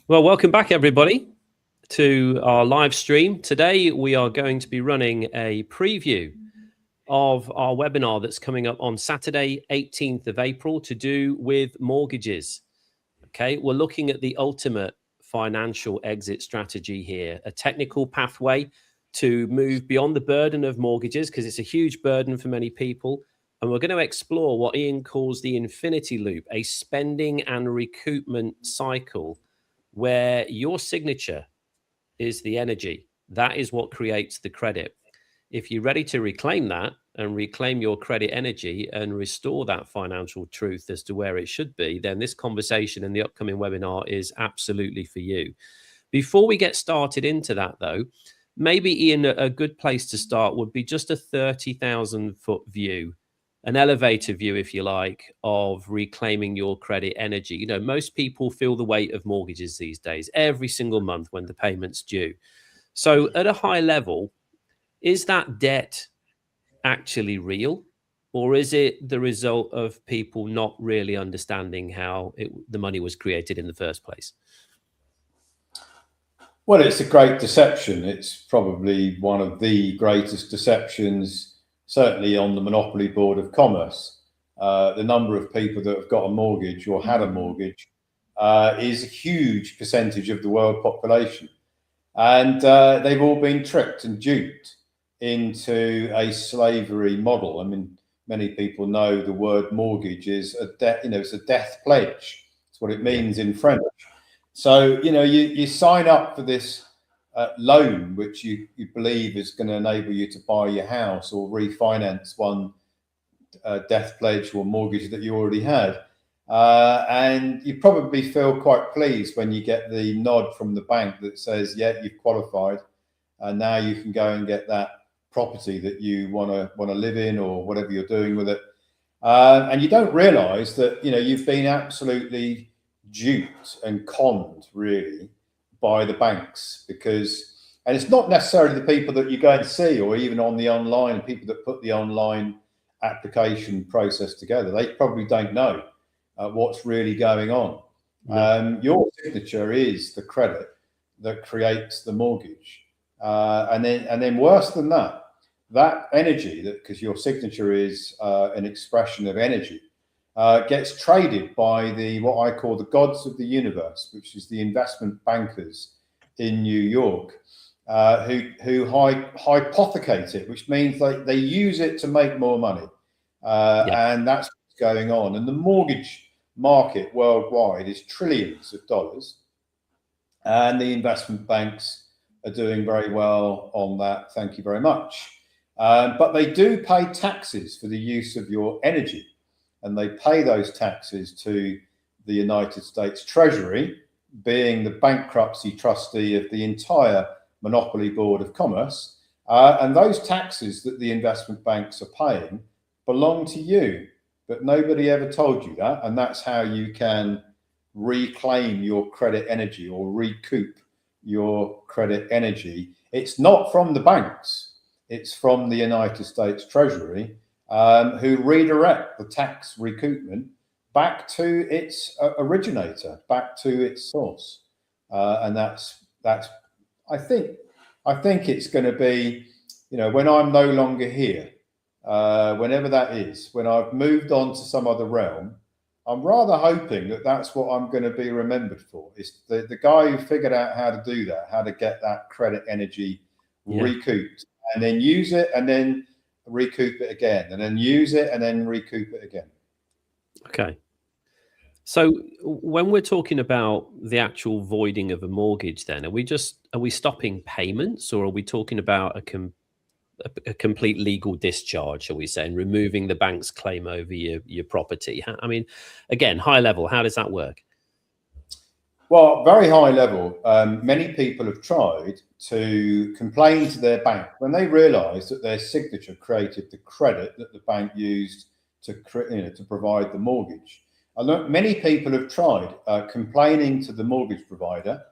Well, welcome back, everybody, to our live stream. Today, we are going to be running a preview of our webinar that's coming up on Saturday, 18th of April, to do with mortgages. Okay, we're looking at the ultimate financial exit strategy here, a technical pathway to move beyond the burden of mortgages, because it's a huge burden for many people. And we're going to explore what Ian calls the infinity loop, a spending and recoupment cycle where your signature is the energy. That is what creates the credit. If you're ready to reclaim that and reclaim your credit energy and restore that financial truth as to where it should be, then this conversation in the upcoming webinar is absolutely for you. Before we get started into that, though, maybe, Ian, a good place to start would be just a 30,000 foot view, an elevator view, if you like, of reclaiming your credit energy. You know, most people feel the weight of mortgages these days, every single month when the payment's due. So at a high level, is that debt actually real? Or is it the result of people not really understanding how the money was created in the first place? Well, it's a great deception. It's probably one of the greatest deceptions, certainly on the Monopoly Board of Commerce. The number of people that have got a mortgage or had a mortgage is a huge percentage of the world population. And they've all been tricked and duped into a slavery model. I mean, many people know the word mortgage is a debt, it's a death pledge. It's what it means in French. So, you sign up for this loan, which you believe is going to enable you to buy your house or refinance one death pledge or mortgage that you already had. And you probably feel quite pleased when you get the nod from the bank that says, yeah, you've qualified. And now you can go and get that property that you want to live in or whatever you're doing with it. And you don't realize that, you've been absolutely duped and conned really by the banks, and it's not necessarily the people that you go and see or even on the online people that put the online application process together. They probably don't know what's really going on. Your signature is the credit that creates the mortgage, and then worse than that energy, because your signature is an expression of energy, gets traded by what I call the gods of the universe, which is the investment bankers in New York, who hypothecate it, which means they use it to make more money. And that's what's going on. And the mortgage market worldwide is trillions of dollars. And the investment banks are doing very well on that. Thank you very much. But they do pay taxes for the use of your energy. And they pay those taxes to the United States Treasury, being the bankruptcy trustee of the entire Monopoly Board of Commerce. And those taxes that the investment banks are paying belong to you, but nobody ever told you that. And that's how you can reclaim your credit energy or recoup your credit energy. It's not from the banks, it's from the United States Treasury, who redirect the tax recoupment back to its originator, back to its source. And that's I think it's going to be, when I'm no longer here, whenever that is, when I've moved on to some other realm, I'm rather hoping that that's what I'm going to be remembered for. Is the guy who figured out how to do that, how to get that credit energy recouped, and then use it, and then recoup it again, and then use it, and then recoup it again. Okay. So when we're talking about the actual voiding of a mortgage, then are we stopping payments, or are we talking about a complete legal discharge, shall we say, and removing the bank's claim over your property? I mean, again, high level, how does that work? Well, very high level. Many people have tried to complain to their bank when they realised that their signature created the credit that the bank used to provide the mortgage. Many people have tried complaining to the mortgage provider,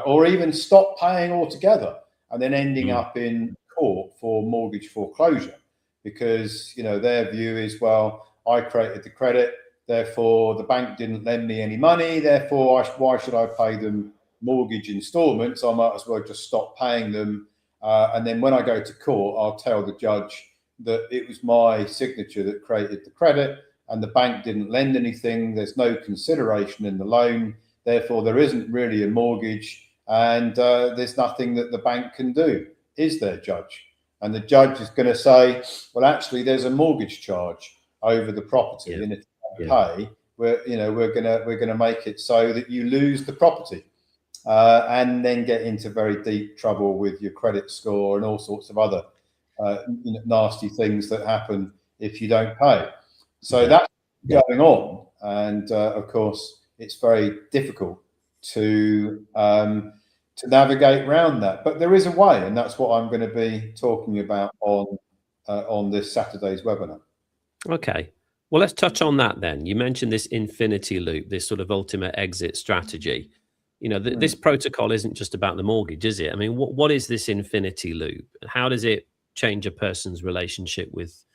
or even stop paying altogether, and then ending up in court for mortgage foreclosure, because their view is, well, I created the credit, therefore the bank didn't lend me any money, therefore why should I pay them mortgage installments, I might as well just stop paying them. And then when I go to court, I'll tell the judge that it was my signature that created the credit and the bank didn't lend anything. There's no consideration in the loan. Therefore, there isn't really a mortgage, and there's nothing that the bank can do. Is there, Judge? And the judge is going to say, well, actually, there's a mortgage charge over the property, and if you don't pay, we're going to make it so that you lose the property, and then get into very deep trouble with your credit score and all sorts of other nasty things that happen if you don't pay. So that's going on, and of course, it's very difficult to navigate around that. But there is a way, and that's what I'm going to be talking about on this Saturday's webinar. Okay. Well, let's touch on that then. You mentioned this infinity loop, this sort of ultimate exit strategy. This protocol isn't just about the mortgage, is it? I mean, what is this infinity loop? How does it change a person's relationship with,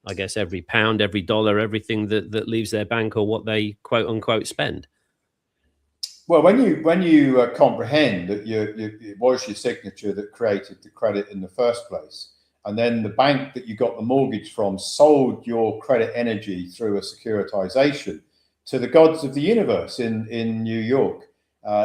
I guess, every pound, every dollar, everything that leaves their bank, or what they quote unquote spend? Well, when you comprehend that it was your signature that created the credit in the first place, and then the bank that you got the mortgage from sold your credit energy through a securitization to the gods of the universe in New York,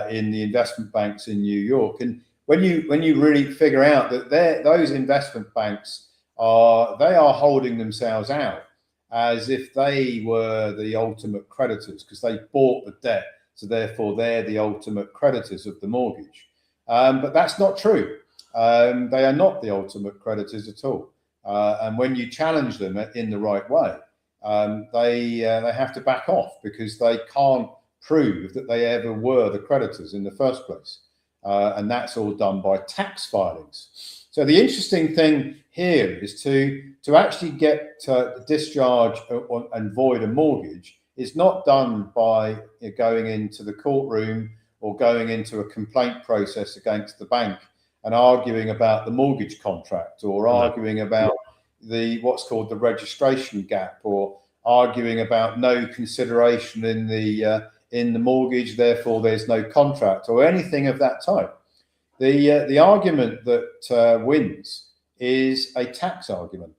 in the investment banks in New York, and when you really figure out that those investment banks are holding themselves out as if they were the ultimate creditors because they bought the debt. So therefore, they're the ultimate creditors of the mortgage. But that's not true. They are not the ultimate creditors at all. And when you challenge them in the right way, they have to back off because they can't prove that they ever were the creditors in the first place. And that's all done by tax filings. So the interesting thing here is to actually get to discharge and void a mortgage is not done by going into the courtroom or going into a complaint process against the bank and arguing about the mortgage contract or arguing about what's called the registration gap or arguing about no consideration in the mortgage, therefore there's no contract or anything of that type. The argument that wins is a tax argument.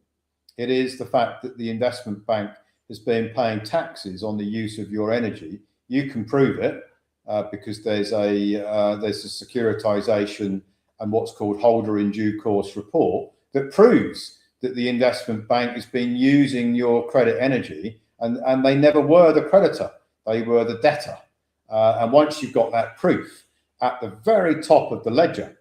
It is the fact that the investment bank has been paying taxes on the use of your energy. You can prove it because there's a securitization and what's called holder in due course report that proves that the investment bank has been using your credit energy and they never were the creditor, they were the debtor. And once you've got that proof at the very top of the ledger,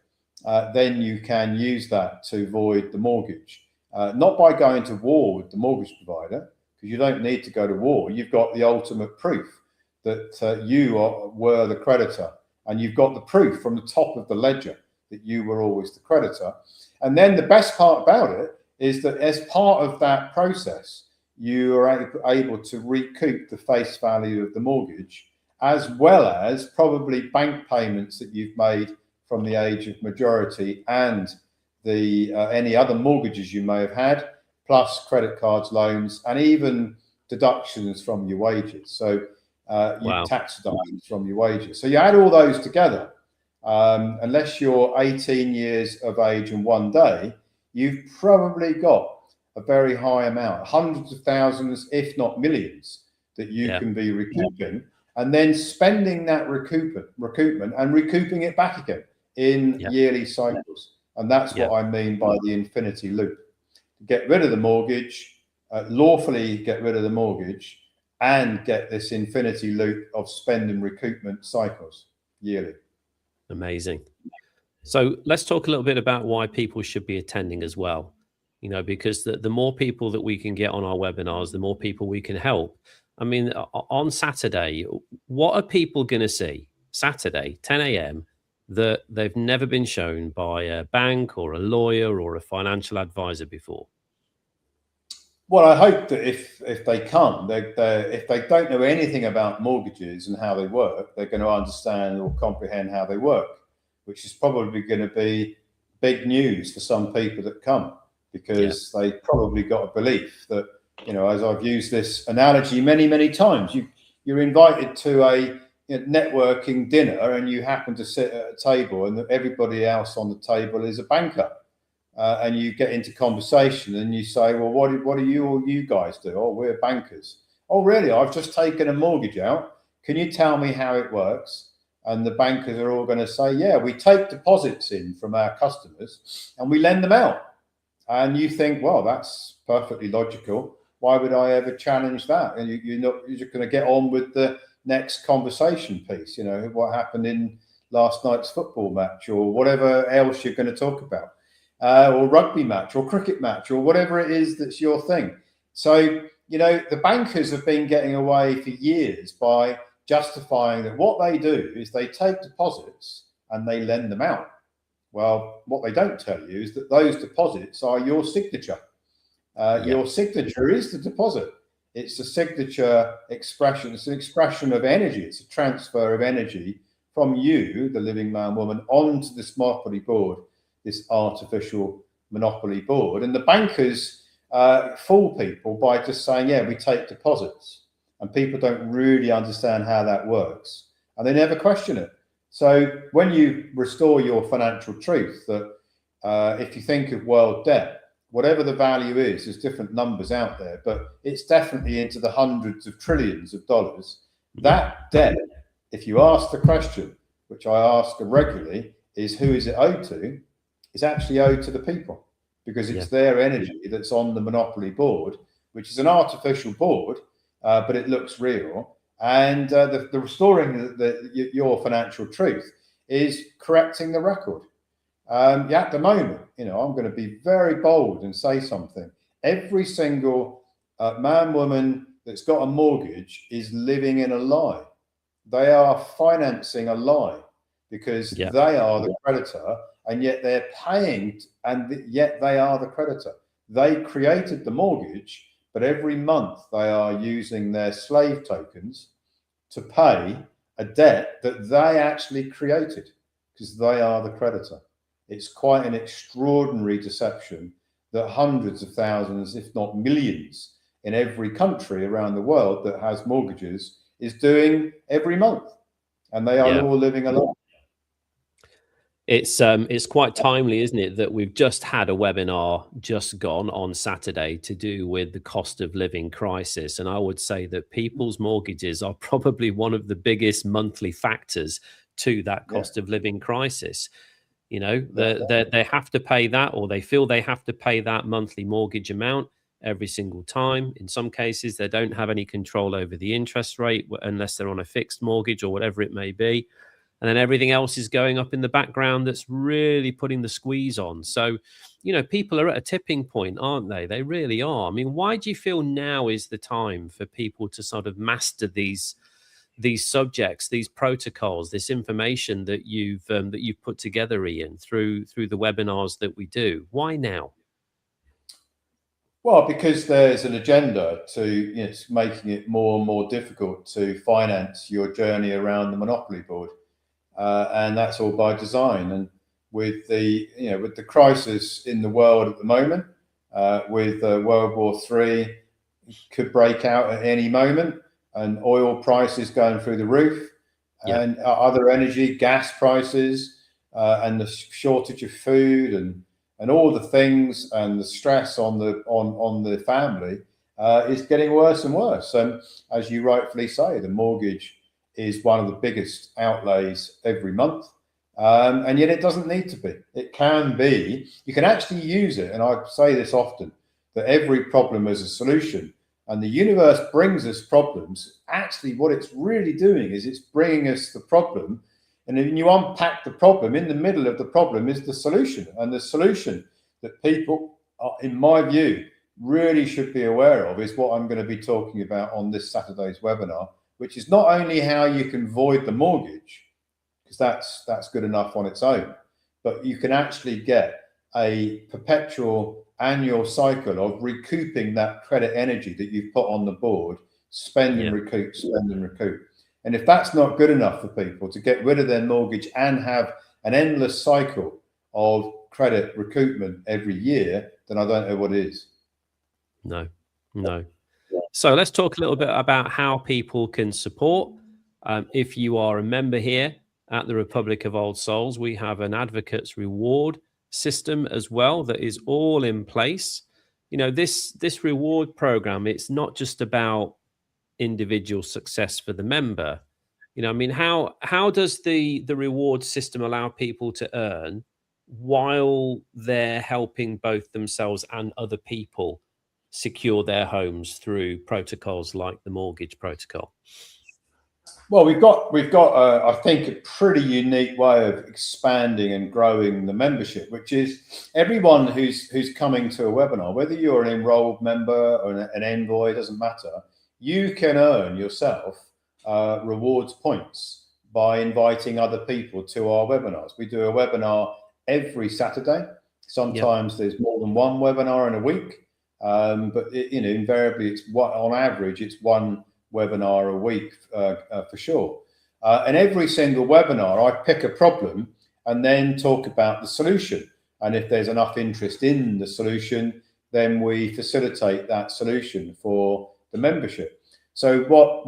then you can use that to void the mortgage. Not by going to war with the mortgage provider, because you don't need to go to war. You've got the ultimate proof that you were the creditor, and you've got the proof from the top of the ledger that you were always the creditor. And then the best part about it is that as part of that process, you are able to recoup the face value of the mortgage, as well as probably bank payments that you've made from the age of majority and the any other mortgages you may have had, plus credit cards, loans, and even deductions from your wages. So tax deductions from your wages. So you add all those together, unless you're 18 years of age and 1 day, you've probably got a very high amount, hundreds of thousands, if not millions, that you can be recouping, and then spending that recoupment and recouping it back again in yearly cycles. And that's what I mean by the infinity loop. Get rid of the mortgage, lawfully get rid of the mortgage, and get this infinity loop of spend and recoupment cycles yearly. Amazing. So let's talk a little bit about why people should be attending as well. Because the more people that we can get on our webinars, the more people we can help. I mean, on Saturday, what are people going to see Saturday, 10 a.m., that they've never been shown by a bank or a lawyer or a financial advisor before? Well, I hope that if they come, if they don't know anything about mortgages and how they work, they're going to understand or comprehend how they work, which is probably going to be big news for some people that come, because they probably got a belief that, as I've used this analogy many, many times, you're invited to networking dinner and you happen to sit at a table and everybody else on the table is a banker, and you get into conversation and you say, well, what do you guys do? Oh, we're bankers. Oh, really? I've just taken a mortgage out. Can you tell me how it works? And the bankers are all going to say, yeah, we take deposits in from our customers and we lend them out. And you think, well, that's perfectly logical. Why would I ever challenge that? And you're just going to get on with the next conversation piece, what happened in last night's football match or whatever else you're going to talk about, or rugby match or cricket match or whatever it is that's your thing. So, the bankers have been getting away for years by justifying that what they do is they take deposits and they lend them out. Well, what they don't tell you is that those deposits are your signature. Your signature is the deposit. It's a signature expression. It's an expression of energy. It's a transfer of energy from you, the living man, woman, onto this monopoly board, this artificial monopoly board. And the bankers fool people by just saying, yeah, we take deposits. And people don't really understand how that works. And they never question it. So when you restore your financial truth, that if you think of world debt, whatever the value is, there's different numbers out there, but it's definitely into the hundreds of trillions of dollars. That debt, if you ask the question, which I ask regularly, is who is it owed to? It's actually owed to the people, because it's their energy that's on the monopoly board, which is an artificial board, but it looks real. And the restoring your financial truth is correcting the record. At the moment, I'm going to be very bold and say something. Every single man, woman that's got a mortgage is living in a lie. They are financing a lie because they are the creditor, and yet they're paying, and yet they are the creditor. They created the mortgage, but every month they are using their slave tokens to pay a debt that they actually created, because they are the creditor. It's quite an extraordinary deception that hundreds of thousands, if not millions, in every country around the world that has mortgages is doing every month, and they are all living a lie. It's quite timely, isn't it, that we've just had a webinar just gone on Saturday to do with the cost of living crisis. And I would say that people's mortgages are probably one of the biggest monthly factors to that cost of living crisis. They have to pay that, or they feel they have to pay that monthly mortgage amount every single time. In some cases, they don't have any control over the interest rate unless they're on a fixed mortgage or whatever it may be. And then everything else is going up in the background that's really putting the squeeze on. So, people are at a tipping point, aren't they? They really are. I mean, why do you feel now is the time for people to sort of master these subjects, these protocols, this information that you've put together, Ian, through the webinars that we do? Why now? Well, because there's an agenda to it's making it more and more difficult to finance your journey around the monopoly board. And that's all by design. And with the crisis in the world at the moment, with World War III could break out at any moment, and oil prices going through the roof, and other energy, gas prices, and the shortage of food, and all the things, and the stress on the family is getting worse and worse. And as you rightfully say, the mortgage is one of the biggest outlays every month, and yet it doesn't need to be. It can be. You can actually use it, and I say this often, that every problem is a solution, and the universe brings us problems. Actually, what it's really doing is it's bringing us the problem, and when you unpack the problem, in the middle of the problem is the solution, and the solution that people, in my view, really should be aware of is what I'm going to be talking about on this Saturday's webinar, which is not only how you can void the mortgage, because that's good enough on its own, but you can actually get a perpetual annual cycle of recouping that credit energy that you've put on the board, spend and recoup, spend and recoup. And if that's not good enough for people to get rid of their mortgage and have an endless cycle of credit recoupment every year, then I don't know what is. No. So let's talk a little bit about how people can support If you are a member here at the Republic of Old Souls, we have an advocates reward system as well that is all in place. You know, this reward program, it's not just about individual success for the member. You know, I mean, how does the reward system allow people to earn while they're helping both themselves and other people secure their homes through protocols like the mortgage protocol? Well, we've got I think a pretty unique way of expanding and growing the membership, which is everyone who's coming to a webinar, whether you're an enrolled member or an envoy, doesn't matter. You can earn yourself rewards points by inviting other people to our webinars. We do a webinar every Saturday. Sometimes there's more than one webinar in a week, but you know, invariably it's on average it's one webinar a week for sure. And every single webinar, I pick a problem and then talk about the solution. And if there's enough interest in the solution, then we facilitate that solution for the membership. So what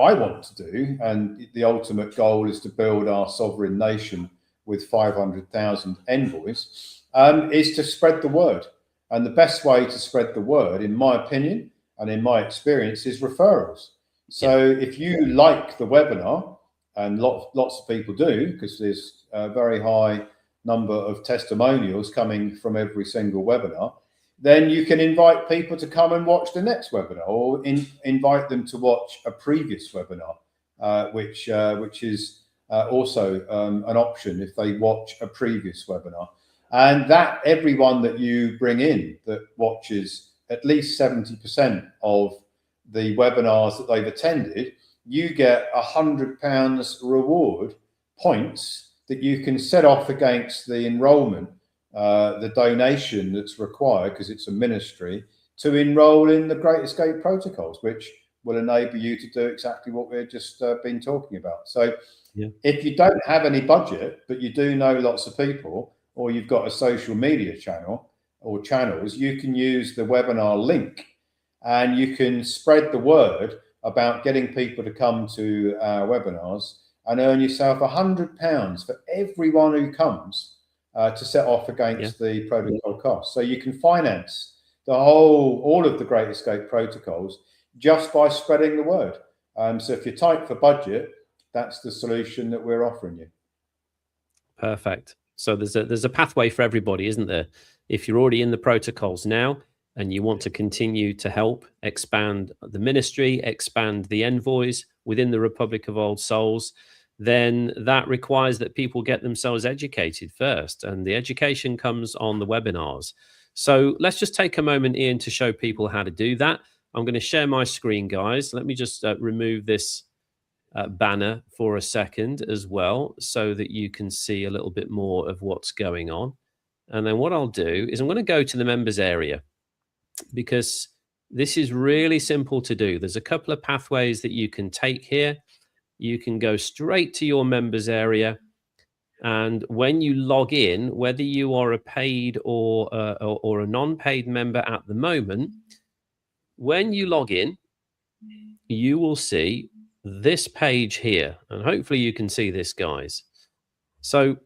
I want to do, and the ultimate goal is to build our sovereign nation with 500,000 envoys, is to spread the word. And the best way to spread the word, in my opinion, and in my experience, is referrals. So if you like the webinar, and lots of people do, because there's a very high number of testimonials coming from every single webinar, then you can invite people to come and watch the next webinar, or invite them to watch a previous webinar, which is also an option if they watch a previous webinar. And that everyone that you bring in that watches at least 70% of the webinars that they've attended, you get £100 reward points that you can set off against the enrollment, the donation that's required, because it's a ministry, to enroll in the Great Escape protocols, which will enable you to do exactly what we've just been talking about. So if you don't have any budget, but you do know lots of people, or you've got a social media channel or channels, you can use the webinar link and you can spread the word about getting people to come to our webinars and earn yourself £100 for everyone who comes to set off against the protocol costs. So you can finance all of the Great Escape protocols just by spreading the word. So if you're tight for budget, that's the solution that we're offering you. Perfect. So there's a pathway for everybody, isn't there? If you're already in the protocols now and you want to continue to help expand the ministry, expand the envoys within the Republic of Old Souls, then that requires that people get themselves educated first. And the education comes on the webinars. So let's just take a moment, Ian, to show people how to do that. I'm going to share my screen, guys. Let me just remove this banner for a second as well, so that you can see a little bit more of what's going on. And then what I'll do is I'm going to go to the members area, because this is really simple to do. There's a couple of pathways that you can take here. You can go straight to your members area, and when you log in, whether you are a paid or a non-paid member at the moment, when you log in, you will see this page here, and hopefully you can see this, guys. So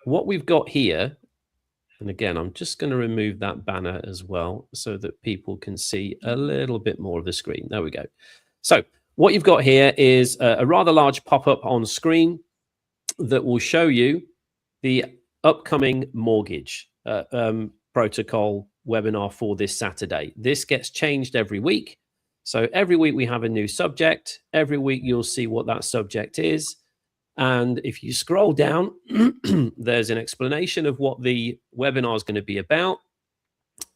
what we've got here, and again, I'm just going to remove that banner as well so that people can see a little bit more of the screen. There we go. So what you've got here is a rather large pop-up on screen that will show you the upcoming mortgage protocol webinar for this Saturday. This gets changed every week. So every week we have a new subject. Every week you'll see what that subject is. And if you scroll down, there's an explanation of what the webinar is going to be about.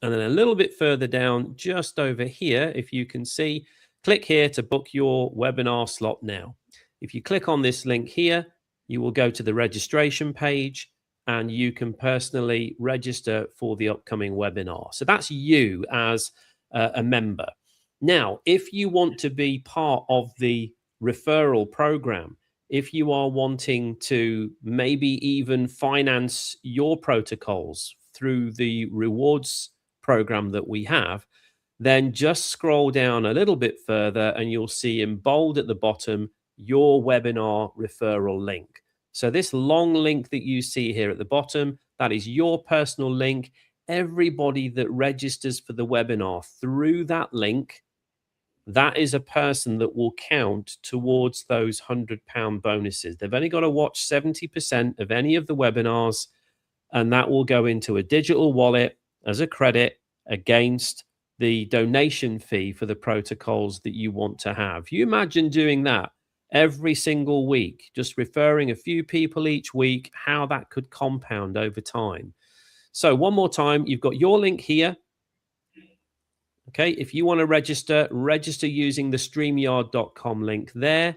And then a little bit further down, just over here, if you can see, click here to book your webinar slot now. If you click on this link here, you will go to the registration page and you can personally register for the upcoming webinar. So that's you as a member. Now, if you want to be part of the referral program, if you are wanting to maybe even finance your protocols through the rewards program that we have, then just scroll down a little bit further and you'll see in bold at the bottom, your webinar referral link. So this long link that you see here at the bottom, that is your personal link. Everybody that registers for the webinar through that link, that is a person that will count towards those £100 bonuses. They've only got to watch 70% of any of the webinars, and that will go into a digital wallet as a credit against the donation fee for the protocols that you want to have. You imagine doing that every single week, just referring a few people each week, how that could compound over time. So one more time, you've got your link here. Okay, if you want to register using the StreamYard.com link there.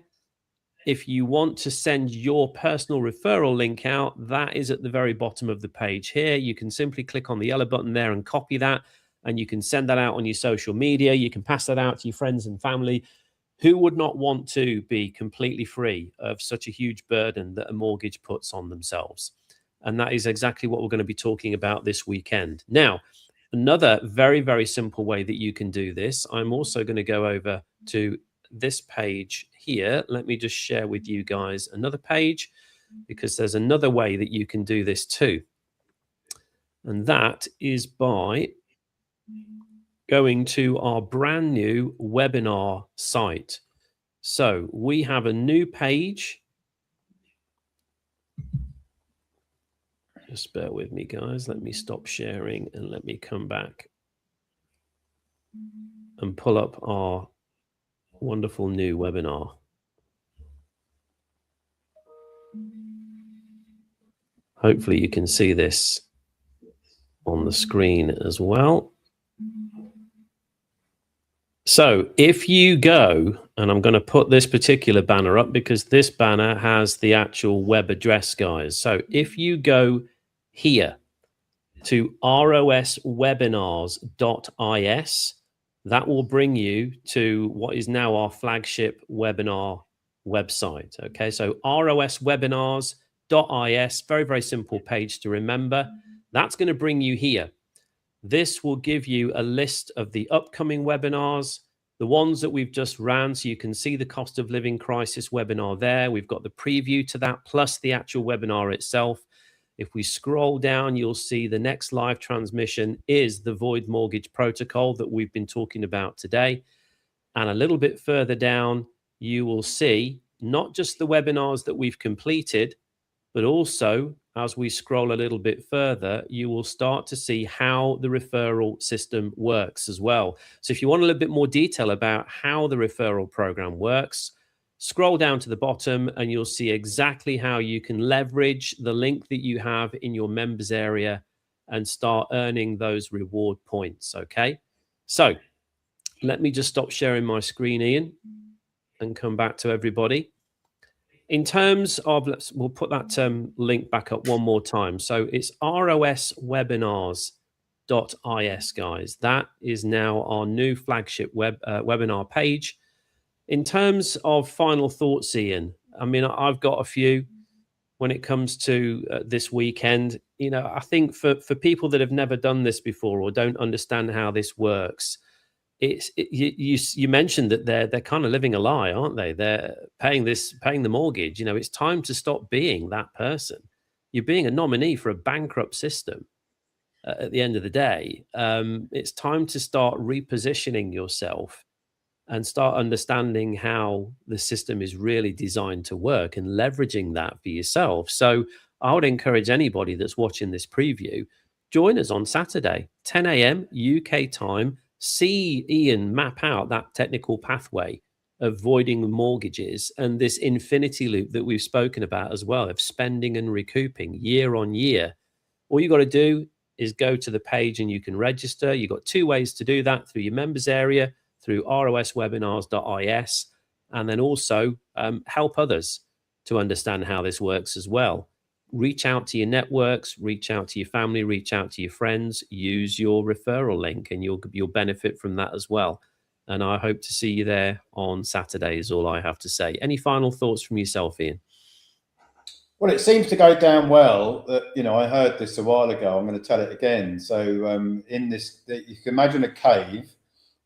If you want to send your personal referral link out, that is at the very bottom of the page here. You can simply click on the yellow button there and copy that, and you can send that out on your social media. You can pass that out to your friends and family. Who would not want to be completely free of such a huge burden that a mortgage puts on themselves? And that is exactly what we're going to be talking about this weekend. Now, another very, very simple way that you can do this, I'm also going to go over to this page here. Let me just share with you guys another page, because there's another way that you can do this too. And that is by going to our brand new webinar site. So we have a new page. Just bear with me, guys. Let me stop sharing and let me come back and pull up our wonderful new webinar. Hopefully you can see this on the screen as well. So if you go, and I'm going to put this particular banner up because this banner has the actual web address, guys. So if you go here to roswebinars.is, that will bring you to what is now our flagship webinar website. Okay, so roswebinars.is, very, very simple page to remember. That's going to bring you here. This will give you a list of the upcoming webinars, the ones that we've just ran, so you can see the cost of living crisis webinar there. We've got the preview to that, plus the actual webinar itself. If we scroll down, you'll see the next live transmission is the Void Mortgage Protocol that we've been talking about today. And a little bit further down, you will see not just the webinars that we've completed, but also, as we scroll a little bit further, you will start to see how the referral system works as well. So if you want a little bit more detail about how the referral program works, scroll down to the bottom and you'll see exactly how you can leverage the link that you have in your members area and start earning those reward points, okay? So let me just stop sharing my screen, Ian, and come back to everybody. In terms of, we'll put that link back up one more time. So it's roswebinars.is, guys. That is now our new flagship webinar page. In terms of final thoughts, Ian, I mean, I've got a few when it comes to this weekend. You know, I think for people that have never done this before or don't understand how this works, you mentioned that they're kind of living a lie, aren't they? They're paying the mortgage. You know, it's time to stop being that person. You're being a nominee for a bankrupt system at the end of the day. It's time to start repositioning yourself and start understanding how the system is really designed to work and leveraging that for yourself. So I would encourage anybody that's watching this preview, join us on Saturday, 10 a.m. UK time. See Ian map out that technical pathway of voiding mortgages and this infinity loop that we've spoken about as well, of spending and recouping year on year. All you got to do is go to the page and you can register. You've got two ways to do that: through your members area, through roswebinars.is, and then also help others to understand how this works as well. Reach out to your networks, reach out to your family, reach out to your friends, use your referral link, and you'll benefit from that as well. And I hope to see you there on Saturday is all I have to say. Any final thoughts from yourself, Ian? Well, it seems to go down well. You know, I heard this a while ago. I'm going to tell it again. So in this, you can imagine a cave,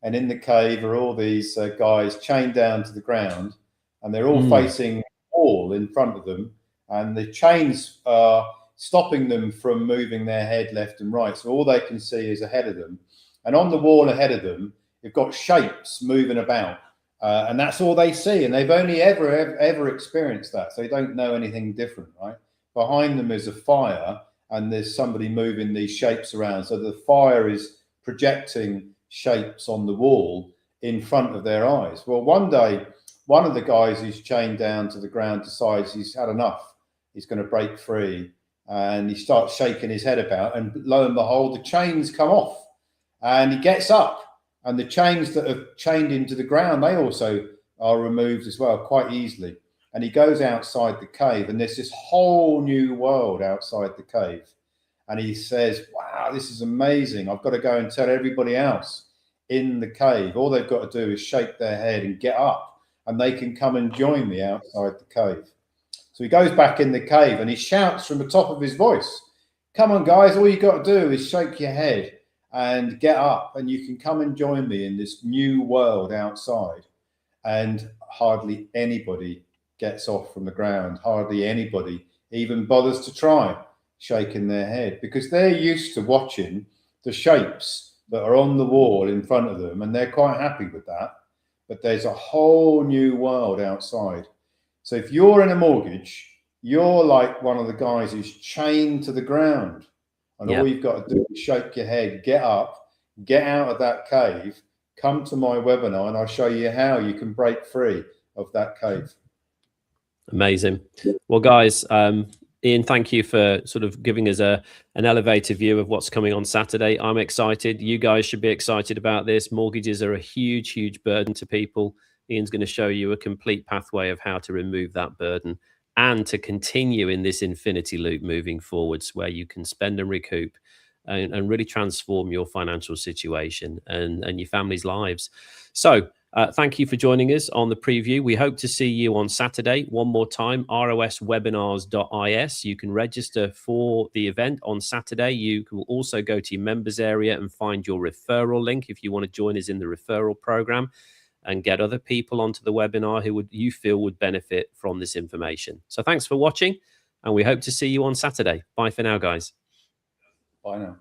and in the cave are all these guys chained down to the ground, and they're all facing a wall in front of them, and the chains are stopping them from moving their head left and right. So all they can see is ahead of them, and on the wall ahead of them, you've got shapes moving about, and that's all they see. And they've only ever experienced that, so they don't know anything different, right? Behind them is a fire, and there's somebody moving these shapes around. So the fire is projecting shapes on the wall in front of their eyes. Well, one day, one of the guys who's chained down to the ground decides he's had enough. He's going to break free, and he starts shaking his head about, and lo and behold, the chains come off, and he gets up, and the chains that are chained into the ground, they also are removed as well, quite easily. And he goes outside the cave, and there's this whole new world outside the cave. And he says, wow, this is amazing. I've got to go and tell everybody else in the cave. All they've got to do is shake their head and get up, and they can come and join me outside the cave. So he goes back in the cave, and he shouts from the top of his voice, come on, guys, all you got to do is shake your head and get up, and you can come and join me in this new world outside. And hardly anybody gets off from the ground. Hardly anybody even bothers to try shaking their head, because they're used to watching the shapes that are on the wall in front of them, and they're quite happy with that. But there's a whole new world outside. So if you're in a mortgage, you're like one of the guys who's chained to the ground, and all you've got to do is shake your head, get up, get out of that cave, come to my webinar, and I'll show you how you can break free of that cave. Amazing. Well, guys, Ian, thank you for sort of giving us an elevator view of what's coming on Saturday. I'm excited. You guys should be excited about this. Mortgages are a huge, huge burden to people. Ian's going to show you a complete pathway of how to remove that burden and to continue in this infinity loop moving forwards, where you can spend and recoup and really transform your financial situation and your family's lives. So thank you for joining us on the preview. We hope to see you on Saturday. One more time, roswebinars.is. You can register for the event on Saturday. You can also go to your members area and find your referral link if you want to join us in the referral program and get other people onto the webinar who you feel would benefit from this information. So thanks for watching, and we hope to see you on Saturday. Bye for now, guys. Bye now.